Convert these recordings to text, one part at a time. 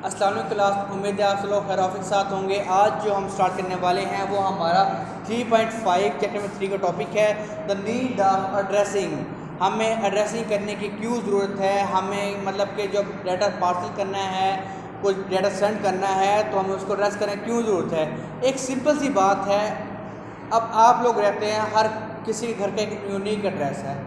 अस्सलाम वालेकुम क्लास, उम्मीद है आप सब लोग खैर ऑफिस के साथ होंगे। आज जो हम स्टार्ट करने वाले हैं वो हमारा 3.5 चैप्टर नंबर 3 का टॉपिक है द नीड ऑफ एड्रेसिंग। हमें एड्रेसिंग करने की क्यों ज़रूरत है, हमें मतलब कि जब डाटा पार्सल करना है, कुछ डाटा सेंड करना है तो हमें उसको एड्रेस करने की क्यों ज़रूरत है। एक सिंपल सी बात है, अब आप लोग रहते हैं, हर किसी के घर का एक यूनिक एड्रेस है।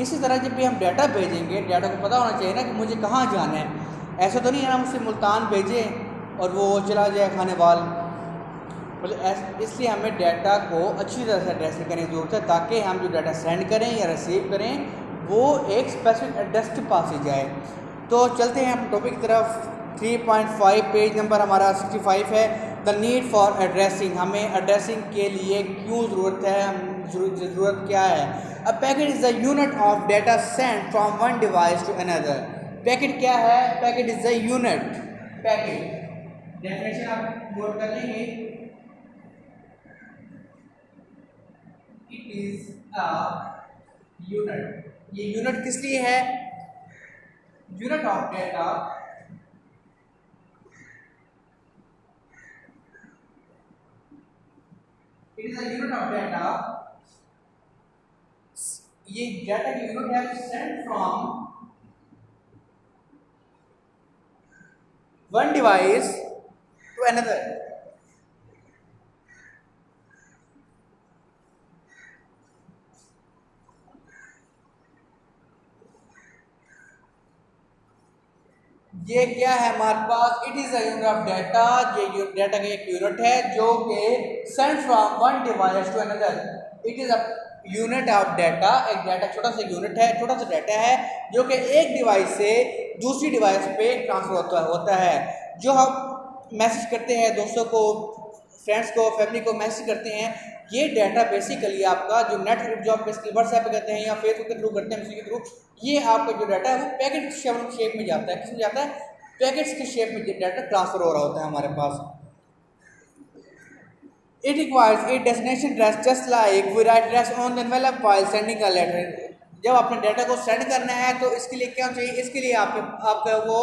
इसी तरह जब भी हम डाटा भेजेंगे, डाटा को पता होना चाहिए ना कि मुझे कहाँ जाना है। ऐसा तो नहीं है ना मुझसे मुल्तान भेजें और वो चला जाए खानेवाल। मतलब इसलिए हमें डाटा को अच्छी तरह से एड्रेस करने की ज़रूरत है ताकि हम जो डाटा सेंड करें या रिसीव करें वो एक स्पेसिफिक एड्रेस के पास ही जाए। तो चलते हैं अपने टॉपिक की तरफ। 3.5 पेज नंबर हमारा 65 है। द नीड फॉर एड्रेसिंग, हमें एड्रेसिंग के लिए क्यों ज़रूरत है, ज़रूरत क्या है। A packet is the unit of data send from one device to another. Packet क्या है? Packet is the unit. Packet definition आप नोट कर लेंगे। It is a unit. ये यूनिट किस लिए है? Unit of data it is a unit of data. ये डाटा की यूनिट है send from one device to another. ये क्या है हमारे पास? It is a unit of data. ये डाटा का एक यूनिट है जो कि send from one device to another. It is a unit of data. एक डाटा छोटा सा यूनिट है, छोटा सा डाटा है जो कि एक डिवाइस से दूसरी डिवाइस पे ट्रांसफर होता है। जो हम मैसेज करते हैं दोस्तों को, फ्रेंड्स को, फैमिली को मैसेज करते हैं, ये डाटा बेसिकली आपका जो नेट जो आप बेसिकली व्हाट्सएप पे करते हैं या फेसबुक के थ्रू करते हैं, मैसेज के थ्रू, ये आपका जो डाटा है वो पैकेट शेप में जाता है। किसमें जाता है? पैकेट्स के शेप में डाटा ट्रांसफर हो रहा होता है हमारे पास। It requires a destination address just like we write address on the envelope while sending a letter. जब अपने डाटा को सेंड करना है तो इसके लिए क्या चाहिए? इसके लिए आपका वो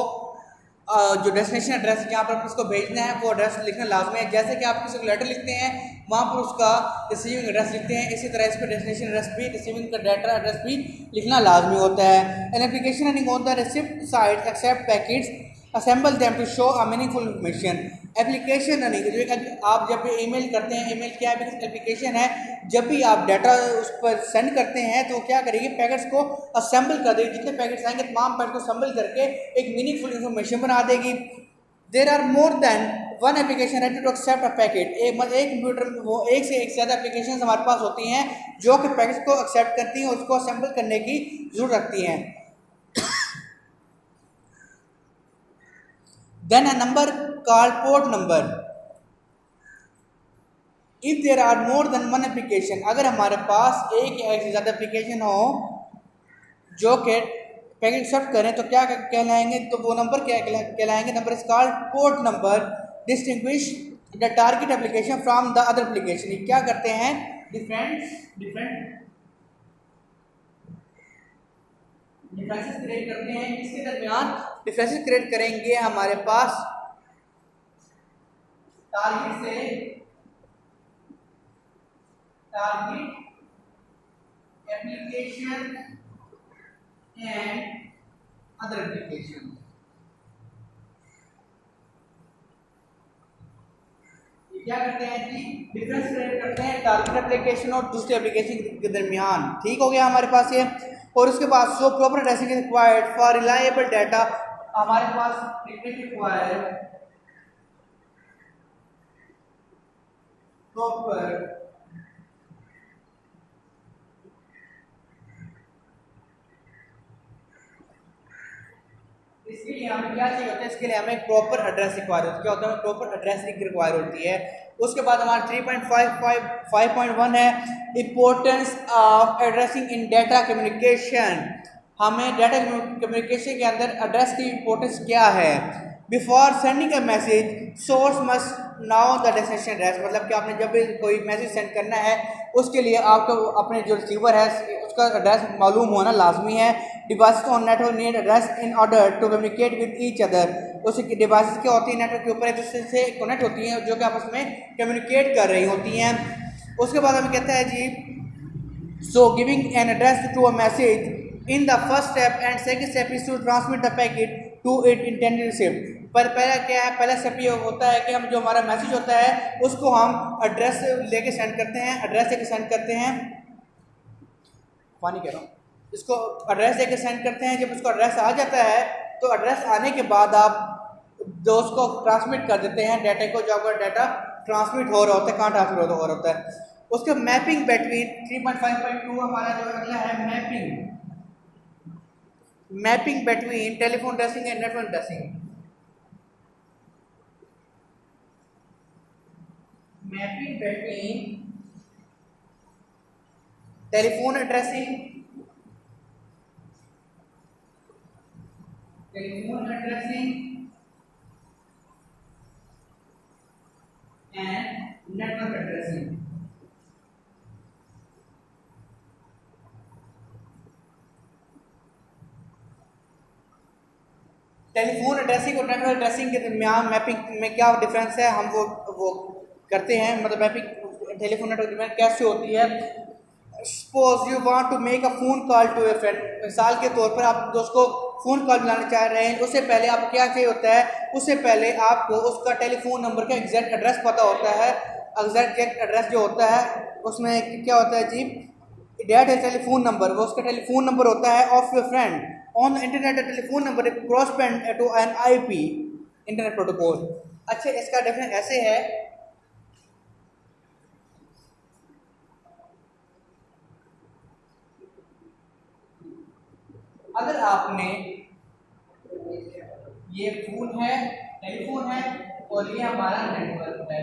जो डेस्टिनेशन एड्रेस जहाँ पर उसको भेजना है वो एड्रेस लिखना लाजमी है। जैसे कि आप किसी को लेटर लिखते हैं वहाँ पर उसका रिसीविंग एड्रेस लिखते हैं, इसी तरह इस पर डेस्टिनेशन एड्रेस भी, रिसीविंग का डाटा एड्रेस भी लिखना लाजमी होता है। An application running on the receipt side accept packets assemble them to show a meaningful information. Application running, जो आप जब भी ईमेल करते हैं, ईमेल क्या एप्लीकेशन है, जब भी आप डाटा उस पर सेंड करते हैं तो क्या करेगी? पैकेट्स को असेंबल कर देगी। जितने पैकेट्स आएंगे तमाम पैकेट को असेंबल करके एक मीनिंगफुल इन्फॉर्मेशन बना देगी। There are more than one application ready to accept a packet. एक कंप्यूटर में वो एक से एक ज़्यादा एप्लीकेशन हमारे पास होती हैं जो कि पैकेट्स को एक्सेप्ट करती हैं, उसको असेंबल करने की जरूरत रखती हैं। Then a number called port number. If there are more than one application, अगर हमारे पास एक या एक से ज़्यादा एप्लीकेशन हो जो कि पैकेट एक्सेप्ट करें तो क्या कहलाएंगे? तो वो नंबर क्या कहलाएंगे? Number is called port number. Distinguish the target application from the other application. क्या करते हैं? डिफरेंट डिफरेंसेस क्रिएट करते हैं। इसके दरमियान डिफरेंसेस क्रिएट करेंगे हमारे पास टारगेट से target application and other application. क्या करते हैं जी? डिफरेंस क्रिएट करते हैं टारगेट एप्लीकेशन और दूसरे एप्लीकेशन के दरमियान। ठीक हो गया हमारे पास ये। और उसके बाद so proper addressing is required for reliable data. हमारे पास रिक्वायर्ड प्रॉपर इसके लिए हमें क्या चाहिए होता है? इसके लिए हमें प्रॉपर एड्रेस रिक्वायर होती है। क्या होता है? प्रॉपर एड्रेस रिक्वायर होती है। उसके बाद हमारा 3.5.1 है importance of addressing in data communication. हमें डाटा कम्युनिकेशन के अंदर एड्रेस की इम्पोर्टेंस क्या है? Before sending a message source must now the destination address. मतलब कि आपने जब भी कोई मैसेज सेंड करना है उसके लिए आपको अपने जो रिसीवर है उसका एड्रेस मालूम होना लाजमी है। Device on network need address in order to communicate with each other. उस डिवाइस क्या होती है नेटवर्क के ऊपर एक दूसरे से कनेक्ट होती हैं जो कि आपस में कम्युनिकेट कर रही होती हैं। उसके बाद हमें कहता है जी so giving an address to a message in the first step and second step is to transmit the packet to it intended receipt. पर पहला क्या है, पहला स्टेप ये होता है कि हम जो हमारा मैसेज होता है उसको हम एड्रेस लेके सेंड करते हैं, एड्रेस लेके सेंड करते हैं, पानी कह रहा हूँ, इसको एड्रेस लेके सेंड करते हैं। जब उसको एड्रेस आ जाता है तो एड्रेस आने के बाद आप दोस्त को ट्रांसमिट कर देते हैं डाटा को, जो आपका डाटा ट्रांसमिट हो रहा होता है, कहाँ ट्रांसमिट हो रहा होता है। उसके मैपिंग बिटवीन 3.5.2 हमारा जो अगला है mapping between telephone addressing and network addressing. Mapping between telephone addressing and network addressing. Telephone addressing और नेटवर्क एड्रेसिंग के दरमियान मैपिंग में क्या डिफरेंस है, हम वो करते हैं। मतलब मैपिंग टेलीफोन नेटवर्क कैसे होती है। Suppose you want to make a phone call to a friend, मिसाल के तौर पर आप दोस्त को फ़ोन कॉल मिलाना चाह रहे हैं, उससे पहले आप क्या चाहिए होता है, उससे पहले आपको उसका टेलीफोन नंबर का एग्जैक्ट एड्रेस पता होता है। एग्जैक्ट एड्रेस जो होता है उसमें क्या होता है जी, डेट है टेलीफोन नंबर, वो उसका टेलीफोन नंबर होता है of your friend on the internet. Telephone number correspond to an IP internet protocol. अच्छा, इसका डेफिनेशन ऐसे है, अगर आपने ये फोन है, टेलीफोन है और ये हमारा नेटवर्क है।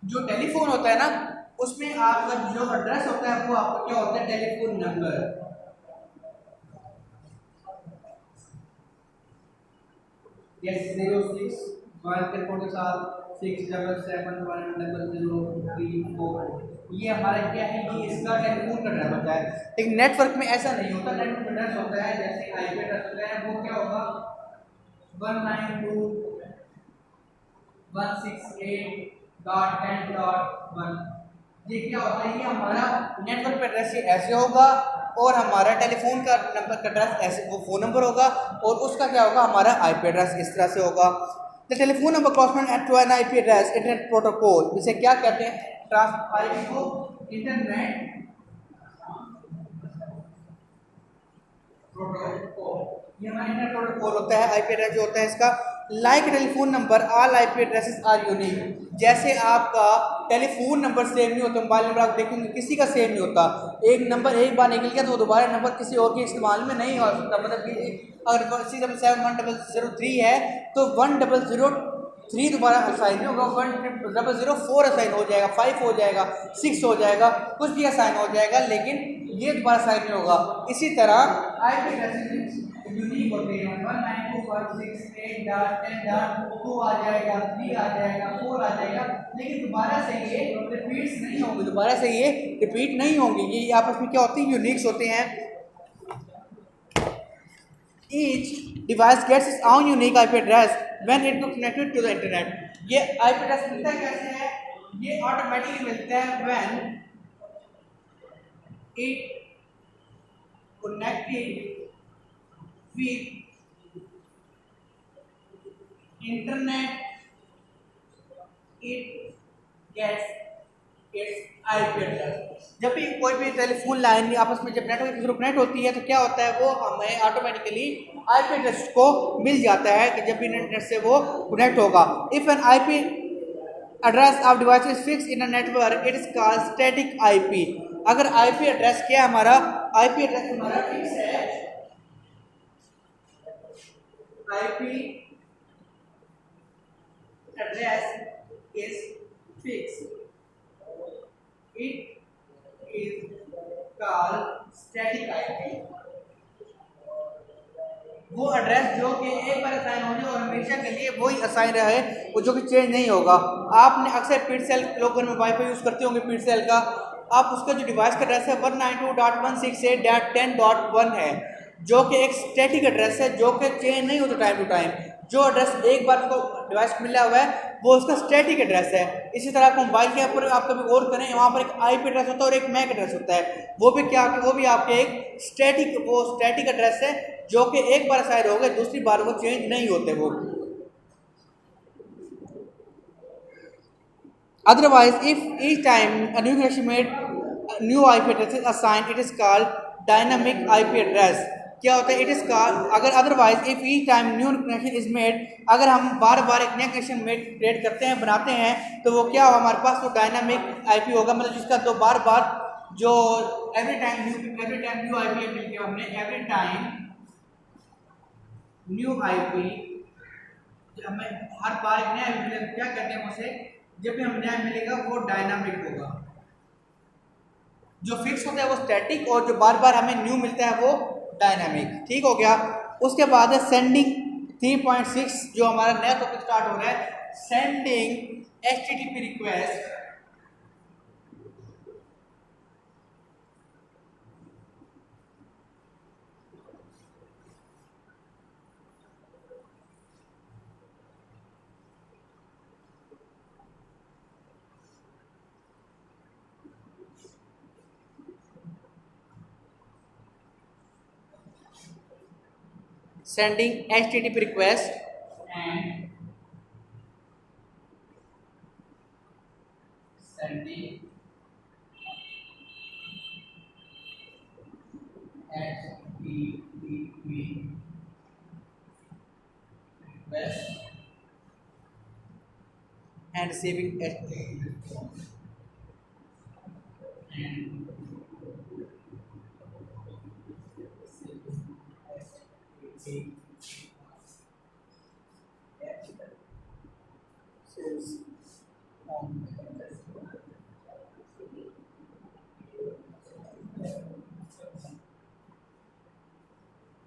जो टेलीफोन होता है ना उसमें आपका जो एड्रेस होता है वो आपका क्या होता है, टेलीफोन नंबर। yes 061476710034। ये हमारा क्या है, ये इसका टेलीफोन का एड्रेस होता है। लेकिन नेटवर्क में ऐसा नहीं होता। नेटवर्क एड्रेस होता है जैसे आईपी एड्रेस होता है, वो क्या होगा 192.168.10.1। ये क्या होता है, ये हमारा नेटवर्क एड्रेस ऐसे होगा और हमारा टेलीफोन का नंबर का एड्रेस ऐसे, वो फ़ोन नंबर होगा और उसका क्या होगा, हमारा आईपी एड्रेस इस तरह से होगा। The telephone number correspond to an IP address internet protocol. इसे क्या कहते हैं, आईपी को इंटरनेट प्रोटोकॉल। ये हमारा इंटरनेट प्रोटोकॉल होता है। आईपी एड्रेस जो होता है इसका, like telephone number all IP addresses are unique. जैसे आपका टेलीफोन नंबर सेम नहीं होता, मोबाइल नंबर आप देखेंगे किसी का सेम नहीं होता। एक नंबर एक बार निकल गया तो दोबारा नंबर किसी और के इस्तेमाल में नहीं हो सकता। मतलब कि अगर 6771003 है तो 1003 दोबारा असाइन नहीं होगा, 1004 असाइन हो जाएगा, 5 हो जाएगा, 6 हो जाएगा, कुछ भी असाइन हो जाएगा, लेकिन ये दोबारा असाइन नहीं होगा। इसी तरह आईपी एड्रेस यूनिक होते हैं, 192.168.10.2 आ जाएगा, 3 आ जाएगा, 4 आ जाएगा, लेकिन दोबारा से ये रिपीट्स नहीं होंगे, दोबारा से ये रिपीट नहीं होंगे। ये आपस में क्या होती है, यूनिक्स होते हैं। Each device gets its own unique IP address when it is connected to the internet। ये IP address मिलता कैसे है, ये ऑटोमेटिकली मिलता है when it connected with internet, it gets its IP address। जब भी कोई भी टेलीफोन लाइन आपस में जब नेटवर्क के थ्रू कनेक्ट होती है तो क्या होता है, वो हमें ऑटोमेटिकली आईपी एड्रेस को मिल जाता है कि जब भी इंटरनेट से वो कनेक्ट होगा। If N IP address of device is fix in a network it is called static IP. अगर आईपी एड्रेस क्या हमारा, आईपी एड्रेस हमारा फिक्स है, IP address is fix, it is called static IP। वो address जो कि एक बार assign हो जाए और हमेशा के लिए वही असाइन रहे, वो जो कि चेंज नहीं होगा। आपने अक्सर पीडसेल, लोग घर में वाईफाई यूज़ करते होंगे पीडसेल का, अब उसका जो डिवाइस का एड्रेस है 192.168.10.1 है, जो कि एक स्टैटिक एड्रेस है जो कि चेंज नहीं होता टाइम टू टाइम। जो एड्रेस एक बार उसको डिवाइस को मिला हुआ है वो उसका स्टैटिक एड्रेस है। इसी तरह आपको मोबाइल के ऊपर आप कभी और करें, वहाँ पर एक आईपी एड्रेस होता है और एक मैक एड्रेस होता है, वो भी क्या, वो भी आपके एक स्टैटिक एड्रेस है जो कि एक बार असाइन हो गए, दूसरी बार वो चेंज नहीं होते वो। Otherwise, if each time a new connection made new IP address is assigned, it is called dynamic IP address. क्या होता है? It is called, अगर otherwise if each time new connection is made, अगर हम बार बार एक नया कनेक्शन क्रिएट करते हैं, बनाते हैं, तो वो क्या होगा, हमारे पास वो डायनामिक IP होगा, मतलब जिसका तो बार बार जो एवरी टाइम न्यू IP मिल गया हमने, एवरी टाइम न्यू IP, हमें हर बार एक नया IP मिलेगा, क्या करते हैं उसे, जब भी हमें नया मिलेगा वो डायनामिक होगा। जो फिक्स होता है वो स्टैटिक, और जो बार बार हमें न्यू मिलता है वो डायनामिक। ठीक हो गया। उसके बाद है सेंडिंग 3.6, जो हमारा नया टॉपिक स्टार्ट हो रहा है, sending HTTP request. Sending HTTP request and sending HTTP request and receiving HTTP response and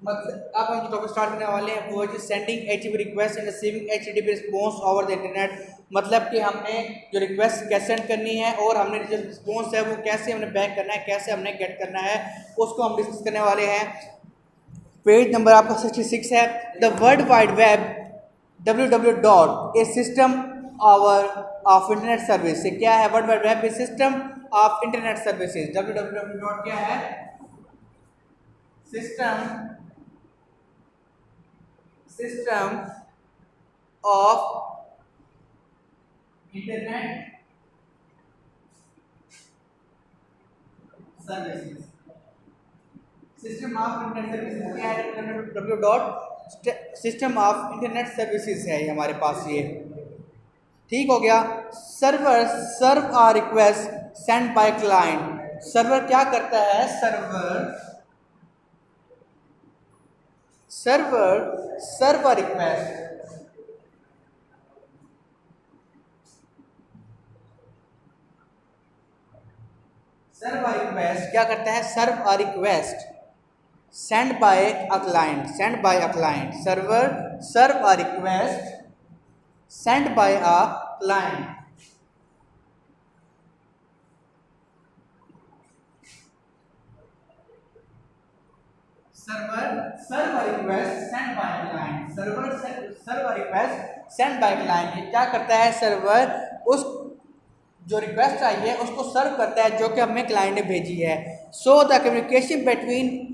मतलब अब हम जो टॉपिक स्टार्ट करने वाले हैं वो है sending HTTP request and receiving HTTP response over the internet. मतलब कि हमने जो रिक्वेस्ट कैसे सेंड करनी है और हमने जो रिस्पॉन्स है वो कैसे हमने बैक करना है, कैसे हमने गेट करना है, उसको हम डिस्कस करने वाले हैं। पेज नंबर आपका 66 है। The world wide web www. A system of internet service. क्या है world wide web? A system of internet services. www. क्या है? System of internet services. System of internet services क्या है? www. System of internet services है हमारे पास ये। ठीक हो गया। Server serve a request send by client. Server क्या करता है? Server serve a request, serve a request क्या करता है? सर्व a request send by a client, send by a client. Server serve a request send by a client. Server serve a request send by a client. Server serve a request send by client. ये क्या करता है? Server उस जो request आई है उसको सर्व करता है जो कि हमें क्लाइंट ने भेजी है। So the communication between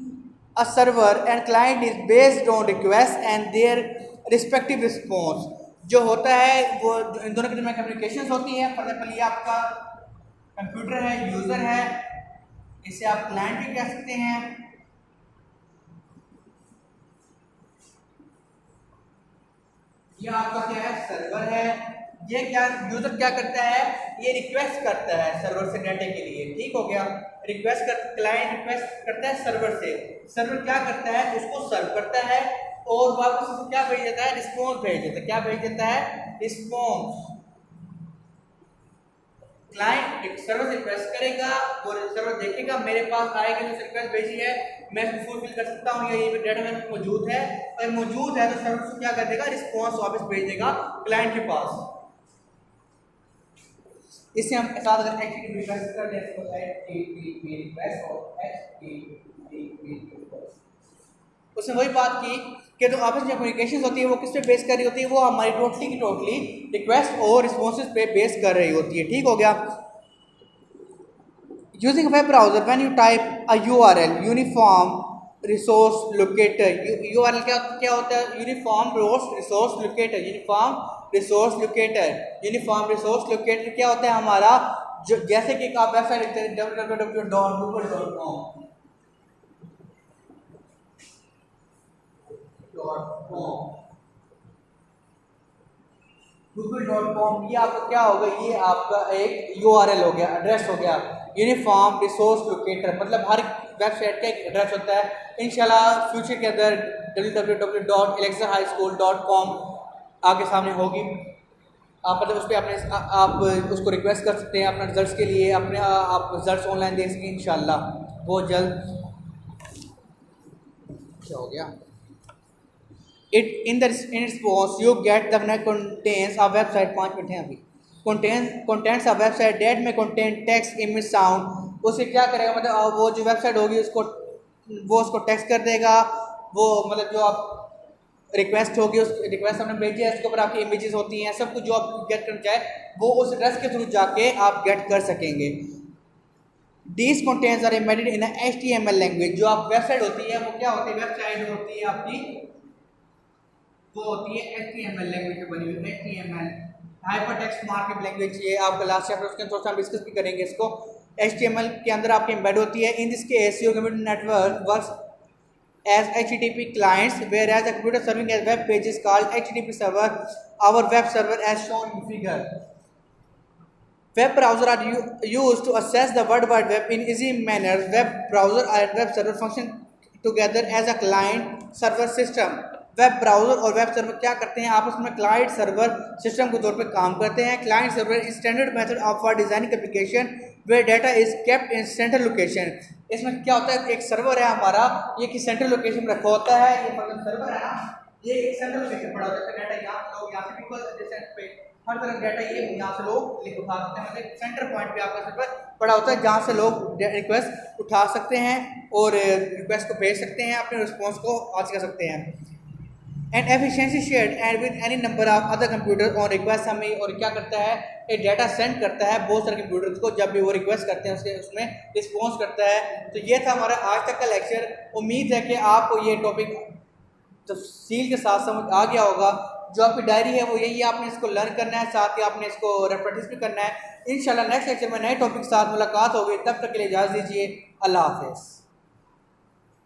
a server and client is based on request and their respective response। जो होता है वो इन दोनों के बीच में कम्युनिकेशंस होती है। फॉर एग्जाम्पल ये आपका कंप्यूटर है, यूज़र है, इसे आप क्लाइंट भी कह सकते हैं। ये आपका क्या है? सर्वर है। ये क्या यूजर क्या करता है? ये रिक्वेस्ट करता है सर्वर से डाटा के लिए। ठीक हो गया। क्लाइंट रिक्वेस्ट करता है सर्वर से, सर्वर क्या करता है? उसको सर्व करता है और वापस उसको क्या भेज देता है? रिस्पॉन्स भेज देता है। क्या भेज देता है? रिस्पॉन्स। क्लाइंट एक सर्वर से रिक्वेस्ट करेगा और सर्वर देखेगा मेरे पास आएगी जो रिक्वेस्ट भेजी है मैं इसको फुलफिल कर सकता हूँ या ये डाटा मेरे पास मौजूद है। अगर मौजूद है तो सर्वर उसको क्या कर देगा? रिस्पॉन्स वापस भेज देगा क्लाइंट के पास। इससे हम साथ अगर HTTP रिक्वेस्ट कर लें तो HTTP रिक्वेस्ट और HTTP रिक्वेस्ट, उसने वही बात की कि जो आपस में कम्युनिकेशन होती है वो किस पे बेस कर रही होती है, वो हमारी टोटली की टोटली रिक्वेस्ट और रिस्पॉन्सेज पे बेस कर रही होती है। ठीक हो गया। Using web browser when you type a URL uniform resource locator, URL क्या होता है? Uniform resource locator. Uniform resource locator, uniform resource locator क्या होता है हमारा? जो जैसे कि आप वेबसाइट लिखते हैं www.google.com, google.com, ये आपका क्या होगा? ये आपका एक URL हो गया, एड्रेस हो गया। यूनिफॉर्म रिसोर्स लोकेटर मतलब हर वेबसाइट का एक एड्रेस होता है। इंशाल्लाह फ्यूचर के अंदर www.elixirhighschool.com आगे सामने होगी। आप मतलब उस पर अपने आप उसको रिक्वेस्ट कर सकते हैं अपने रिजल्ट्स के लिए, अपने आप रिजल्ट्स ऑनलाइन देख सकें इंशाल्लाह बहुत जल्द। क्या हो गया? It in response you get the contains a website 5 minute हैं अभी, contains a website that may contain text, image, sound। उसे क्या करेगा मतलब वो जो वेबसाइट होगी उसको टेक्स्ट कर देगा। वो मतलब जो आप रिक्वेस्ट होगी उस रिक्वेस्ट हमने भेजी है उसके ऊपर आपकी इमेजेस होती हैं, सब कुछ जो आप गेट करना चाहे वो उस एड्रेस के थ्रू जाके आप गेट कर सकेंगे। These contents are embedded in a HTML language. जो आप वेबसाइट होती है वो क्या होती है? वेबसाइट होती है आपकी वो होती है HTML लैंग्वेज में बनी हुई। HTML हाइपरटेक्स्ट मार्कअप लैंग्वेज, ये आपका लास्ट चैप्टर उसके थोड़ा सा हम डिस्कस भी करेंगे इसको। HTML के अंदर आपकी एम्बेड होती है। In this case your computer network works as HTTP clients, whereas a computer serving as web page is called HTTP server, our web server as shown in figure। Web browser are used to access the World Wide Web in easy manner। Web browser and web server function together as a client server system। Web browser और web server क्या करते हैं? आपस में client server system के तौर पे काम करते हैं। Client server is standard method of for designing application where data is kept in central location. इसमें क्या होता है? एक सर्वर है हमारा, ये कि सेंट्रल लोकेशन में रखा होता है। ये मतलब सर्वर है ना, ये एक सेंट्रल लोकेशन पड़ा होता है। डाटा यहाँ लोग यहाँ से बिल्कुल पे हर तरह डाटा ये यहाँ से लोग लिख उठा सकते हैं। मतलब सेंटर पॉइंट पे आपका सर्वर पड़ा होता है जहाँ से लोग रिक्वेस्ट उठा सकते हैं और रिक्वेस्ट को भेज सकते हैं, अपने रिस्पॉन्स को हासिल कर सकते हैं। And efficiency shared and with any number of other computer on request. हमें और क्या करता है? एक डाटा सेंड करता है बहुत सारे कंप्यूटर्स को, जब भी वो रिक्वेस्ट करते हैं उसमें रिस्पॉन्स करता है। तो ये था हमारा आज तक का लेक्चर। उम्मीद है कि आपको ये टॉपिक तफसील के साथ समझ आ गया होगा। जो आपकी डायरी है वो यही, आपने इसको लर्न करना है, साथ ही आपने इसको प्रैक्टिस भी करना है। इंशाल्लाह नेक्स्ट लेक्चर में नए टॉपिक के साथ मुलाकात होगी। तब तक के लिए इजाज़त दीजिए। अल्लाह हाफ़िज़।